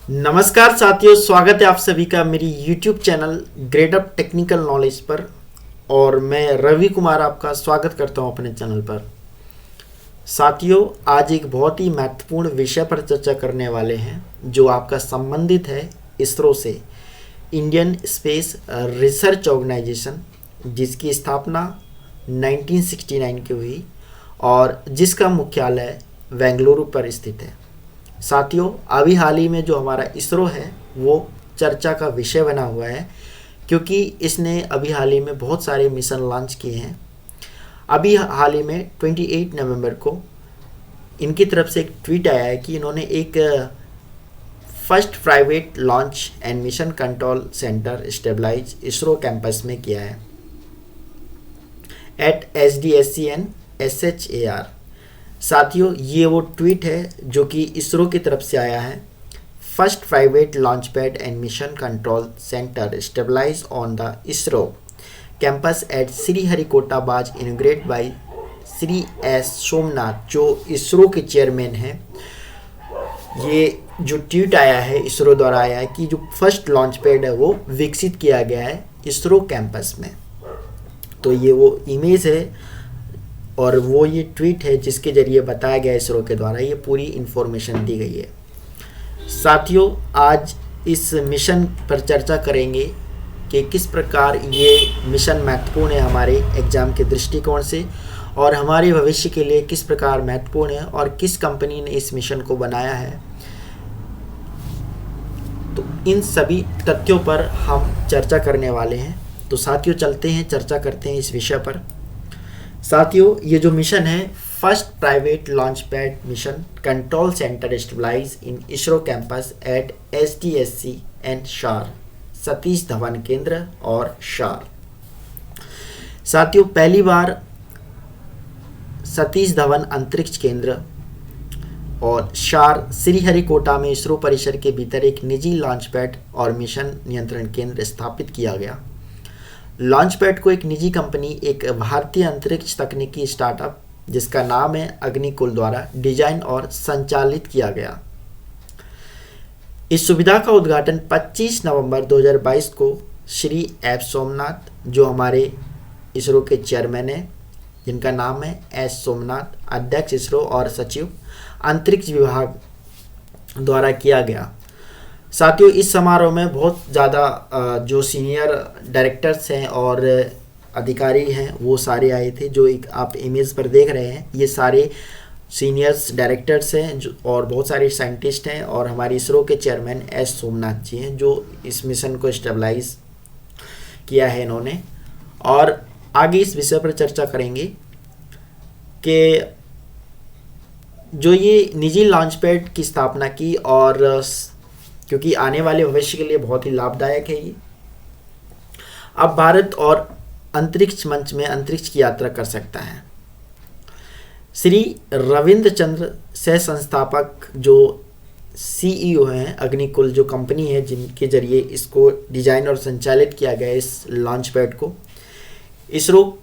नमस्कार साथियों, स्वागत है आप सभी का मेरी YouTube channel grade up technical knowledge पर। और मैं रवि कुमार आपका स्वागत करता हूं अपने चैनल पर। साथियों, आज एक बहुत ही महत्वपूर्ण विषय पर चर्चा करने वाले हैं जो आपका संबंधित है इसरो से, इंडियन स्पेस रिसर्च ऑर्गेनाइजेशन, जिसकी स्थापना 1969 की हुई और जिसका मुख्यालय बेंगलुरु पर स्थित है। साथियों, अभी हाल ही में जो हमारा इसरो है वो चर्चा का विषय बना हुआ है, क्योंकि इसने अभी हाल ही में बहुत सारे मिशन लॉन्च किए हैं। अभी हाल ही में 28 नवंबर को इनकी तरफ से एक ट्वीट आया है कि इन्होंने एक first private launch and mission control centre stabilize ISRO campus में किया है एट SDSC and SHAR। साथियों, ये वो ट्वीट है जो कि इसरो की तरफ से आया है। First private launch pad and mission control centre established on the ISRO campus at Sriharikota was inaugurated by Shri S Somnath, जो इसरो के चेयरमैन हैं। ये जो ट्वीट आया है इसरो द्वारा आया है कि जो फर्स्ट लॉन्च पैड है वो विकसित किया गया है इसरो कैंपस में। तो ये वो इमेज है और वो ये ट्वीट है जिसके जरिए बताया गया इसरो के द्वारा, ये पूरी इन्फॉर्मेशन दी गई है। साथियों, आज इस मिशन पर चर्चा करेंगे कि किस प्रकार ये मिशन महत्वपूर्ण है हमारे एग्ज़ाम के दृष्टिकोण से और हमारे भविष्य के लिए किस प्रकार महत्वपूर्ण है और किस कंपनी ने इस मिशन को बनाया है। तो इन सभी तथ्यों पर हम चर्चा करने वाले हैं। तो साथियों, चलते हैं, चर्चा करते हैं इस विषय पर। साथियों, ये जो मिशन है first private launch pad mission control centre stabilize in ISRO campus at SDSC and SHAR, Satish Dhawan केंद्र और शार। साथियों, पहली बार सतीश धवन अंतरिक्ष केंद्र और शार श्रीहरिकोटा में इसरो परिसर के भीतर एक निजी लॉन्च पैड और मिशन नियंत्रण केंद्र स्थापित किया गया। लॉन्च पैड को एक निजी कंपनी, एक भारतीय अंतरिक्ष तकनीकी स्टार्टअप जिसका नाम है अग्निकुल, द्वारा डिजाइन और संचालित किया गया। इस सुविधा का उद्घाटन 25 नवंबर 2022 को श्री S सोमनाथ, जो हमारे इसरो के चेयरमैन हैं, जिनका नाम है S सोमनाथ, अध्यक्ष इसरो और सचिव अंतरिक्ष विभाग, द्वारा किया गया। साथियों, इस समारोह में बहुत ज़्यादा जो सीनियर डायरेक्टर्स हैं और अधिकारी हैं वो सारे आए थे। जो एक आप इमेज पर देख रहे हैं, ये सारे सीनियर्स डायरेक्टर्स हैं जो, और बहुत सारे साइंटिस्ट हैं और हमारे इसरो के चेयरमैन S सोमनाथ जी हैं जो इस मिशन को स्टेबलाइज किया है इन्होंने। और आगे इस विषय पर चर्चा करेंगे कि जो ये निजी लॉन्च पैड की स्थापना की, और क्योंकि आने वाले भविष्य के लिए बहुत ही लाभदायक है ये। अब भारत और अंतरिक्ष मंच में अंतरिक्ष की यात्रा कर सकता है। श्री रविंद्र चंद्र सह संस्थापक, जो CEO हैं अग्निकुल, जो कंपनी है जिनके जरिए इसको डिजाइन और संचालित किया गया इस लॉन्च पैड को, इसरो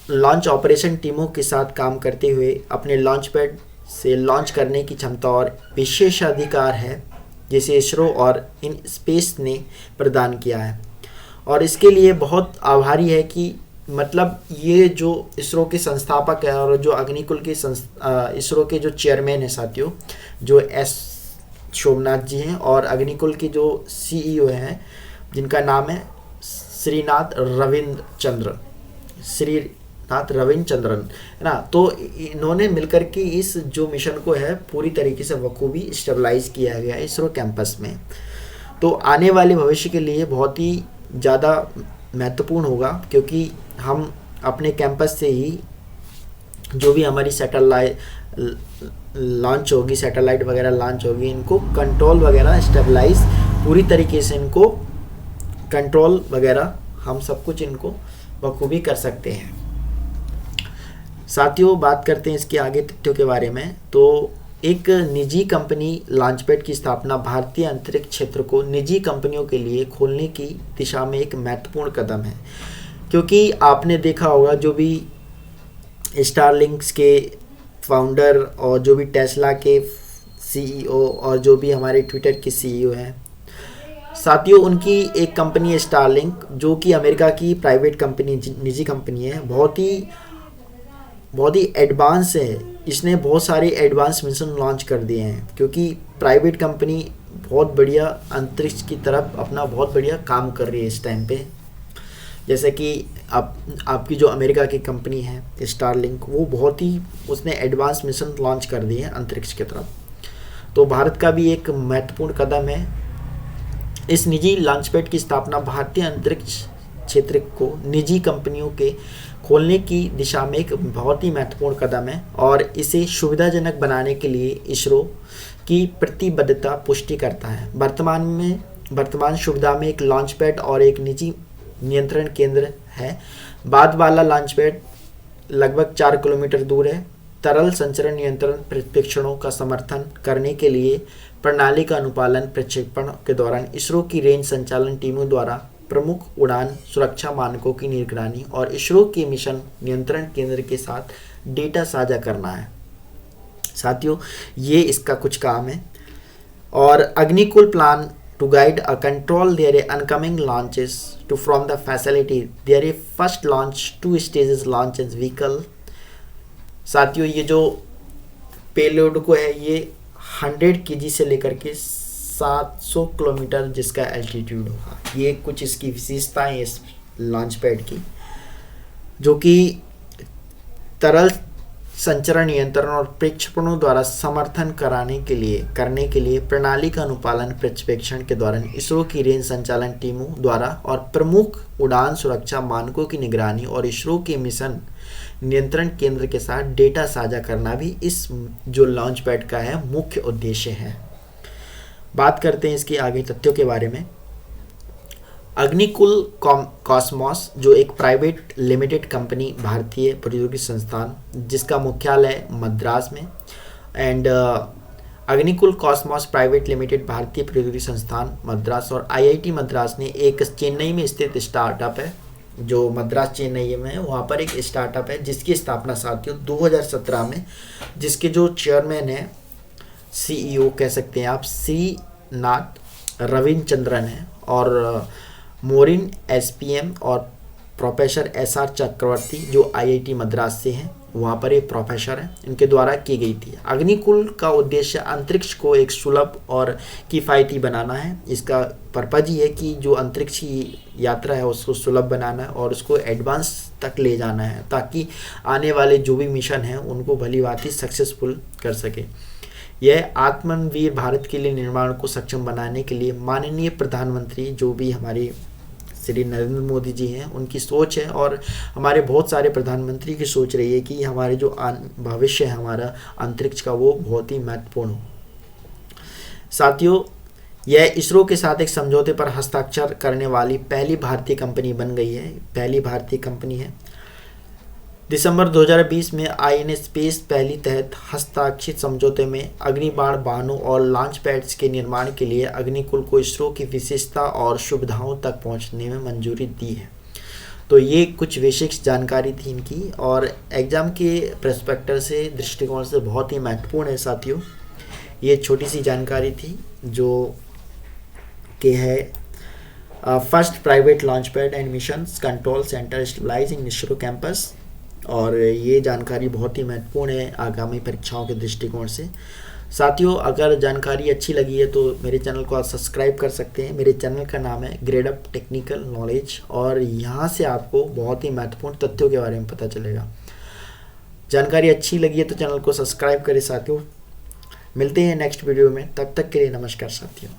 लॉन्च ऑपरेशन टीमों के साथ काम करते हुए अपने लॉन्च पैड से लॉन्च करने की क्षमता और विशेषाधिकार है जिसे इसरो और इन स्पेस ने प्रदान किया है। और इसके लिए बहुत आभारी है कि मतलब ये जो इसरो के संस्थापक है और जो अग्निकुल के इसरो के जो चेयरमैन हैं साथियों, जो S सोमनाथ जी हैं, और अग्निकुल के जो CEO हैं जिनका नाम है श्रीनाथ रविंद्र चंद्रन, है ना। तो इन्होंने मिलकर के इस जो मिशन को है पूरी तरीके से बखूबी स्टेबलाइज किया गया है इसरो कैंपस में। तो आने वाले भविष्य के लिए बहुत ही ज़्यादा महत्वपूर्ण होगा, क्योंकि हम अपने कैंपस से ही जो भी हमारी सैटेलाइट वगैरह लॉन्च होगी, इनको कंट्रोल वगैरह स्टेबलाइज पूरी तरीके से, इनको कंट्रोल वगैरह हम सब कुछ इनको बखूबी कर सकते हैं। साथियों, बात करते हैं इसके आगे तथ्यों के बारे में। तो एक निजी कंपनी लॉन्च पैड की स्थापना भारतीय अंतरिक्ष क्षेत्र को निजी कंपनियों के लिए खोलने की दिशा में एक महत्वपूर्ण कदम है, क्योंकि आपने देखा होगा जो भी स्टारलिंक्स के फाउंडर और जो भी टेस्ला के सीईओ और जो भी हमारे ट्विटर के सीईओ हैं साथियों, उनकी एक कंपनी है स्टारलिंक, जो कि अमेरिका की प्राइवेट कंपनी, निजी कंपनी है, बहुत ही एडवांस है। इसने बहुत सारे एडवांस मिशन लॉन्च कर दिए हैं, क्योंकि प्राइवेट कंपनी बहुत बढ़िया अंतरिक्ष की तरफ अपना बहुत बढ़िया काम कर रही है इस टाइम पे। जैसे कि आपकी जो अमेरिका की कंपनी है स्टारलिंक, वो बहुत ही उसने एडवांस मिशन लॉन्च कर दिए हैं अंतरिक्ष की तरफ। तो भारत का भी एक महत्वपूर्ण कदम है। इस निजी लॉन्चपैड की स्थापना भारतीय अंतरिक्ष क्षेत्र को निजी कंपनियों के खोलने की दिशा में एक बहुत ही महत्वपूर्ण कदम है और इसे सुविधाजनक बनाने के लिए इसरो की प्रतिबद्धता पुष्टि करता है। वर्तमान सुविधा में एक लॉन्चपैड और एक निजी नियंत्रण केंद्र है। बाद वाला लॉन्चपैड लगभग 4 किलोमीटर दूर है। तरल संचरण नियंत्रण प्रशिक्षणों का समर्थन करने के लिए प्रणाली का अनुपालन प्रक्षेपण के दौरान इसरो की रेंज संचालन टीमों द्वारा प्रमुख उड़ान सुरक्षा मानकों की निगरानी और इसरो के मिशन नियंत्रण केंद्र के साथ डेटा साझा करना है। साथियों, ये इसका कुछ काम है। और Agnikul plan to guide a control their oncoming launches to from the facility. Their first launch 2 stages launch as vehicle. साथियों, ये जो पेलोड को है ये 100 kg से लेकर के 700 किलोमीटर जिसका एल्टीट्यूड होगा। ये कुछ इसकी विशेषताएं इस लॉन्च पैड की, जो कि तरल संचरण नियंत्रण और प्रक्षेपणों द्वारा समर्थन करने के लिए प्रणाली का अनुपालन पर्यवेक्षण के दौरान इसरो की रेंज संचालन टीमों द्वारा और प्रमुख उड़ान सुरक्षा मानकों की निगरानी और इसरो के मिशन नियंत्रण केंद्र के साथ डेटा साझा करना भी इस जो लॉन्च पैड का है मुख्य उद्देश्य है। बात करते हैं इसके आगे तथ्यों के बारे में। अग्निकुल कॉस्मोस जो एक प्राइवेट लिमिटेड कंपनी, भारतीय प्रौद्योगिकी संस्थान जिसका मुख्यालय मद्रास में, and Agnikul Cosmos private limited भारतीय प्रौद्योगिकी संस्थान मद्रास और आईआईटी मद्रास ने एक चेन्नई में स्थित स्टार्टअप है, जो मद्रास चेन्नई में है, वहाँ पर एक स्टार्टअप है जिसकी स्थापना साथियों 2017 में, जिसके जो चेयरमैन है, सीईओ कह सकते हैं आप, श्रीनाथ रविचंद्रन है और मोरिन एसपीएम और प्रोफेसर एसआर चक्रवर्ती जो आईआईटी मद्रास से हैं, वहाँ पर एक प्रोफेसर है, इनके द्वारा की गई थी। अग्निकुल का उद्देश्य अंतरिक्ष को एक सुलभ और किफ़ायती बनाना है। इसका पर्पज ही है कि जो अंतरिक्ष की यात्रा है उसको सुलभ बनाना है और उसको एडवांस तक ले जाना है, ताकि आने वाले जो भी मिशन हैं उनको भली भांति सक्सेसफुल कर सके। यह आत्मनिर्भर भारत के लिए निर्माण को सक्षम बनाने के लिए माननीय प्रधानमंत्री जो भी हमारे श्री नरेंद्र मोदी जी हैं, उनकी सोच है और हमारे बहुत सारे प्रधानमंत्री की सोच रही है कि हमारे जो भविष्य है हमारा अंतरिक्ष का, वो बहुत ही महत्वपूर्ण हो। साथियों, यह इसरो के साथ एक समझौते पर हस्ताक्षर करने वाली पहली भारतीय कंपनी बन गई है, पहली भारतीय कंपनी है। दिसंबर 2020 में आईएनएस स्पेस पहली तहत हस्ताक्षरित समझौते में अग्निबाण वाहनों और लॉन्च पैड्स के निर्माण के लिए अग्निकुल को इसरो की विशेषता और सुविधाओं तक पहुंचने में मंजूरी दी है। तो ये कुछ बेसिक्स जानकारी थी इनकी और एग्ज़ाम के पर्सपेक्टिव से दृष्टिकोण से बहुत ही महत्वपूर्ण है साथियों। ये छोटी सी जानकारी थी जो कि है first private launch pad and missions control centre stabilize in ISRO campus, और ये जानकारी बहुत ही महत्वपूर्ण है आगामी परीक्षाओं के दृष्टिकोण से। साथियों, अगर जानकारी अच्छी लगी है तो मेरे चैनल को आप सब्सक्राइब कर सकते हैं। मेरे चैनल का नाम है ग्रेड अप टेक्निकल नॉलेज और यहाँ से आपको बहुत ही महत्वपूर्ण तथ्यों के बारे में पता चलेगा। जानकारी अच्छी लगी है तो चैनल को सब्सक्राइब करें साथियों। मिलते हैं नेक्स्ट वीडियो में, तब तक के लिए नमस्कार साथियों।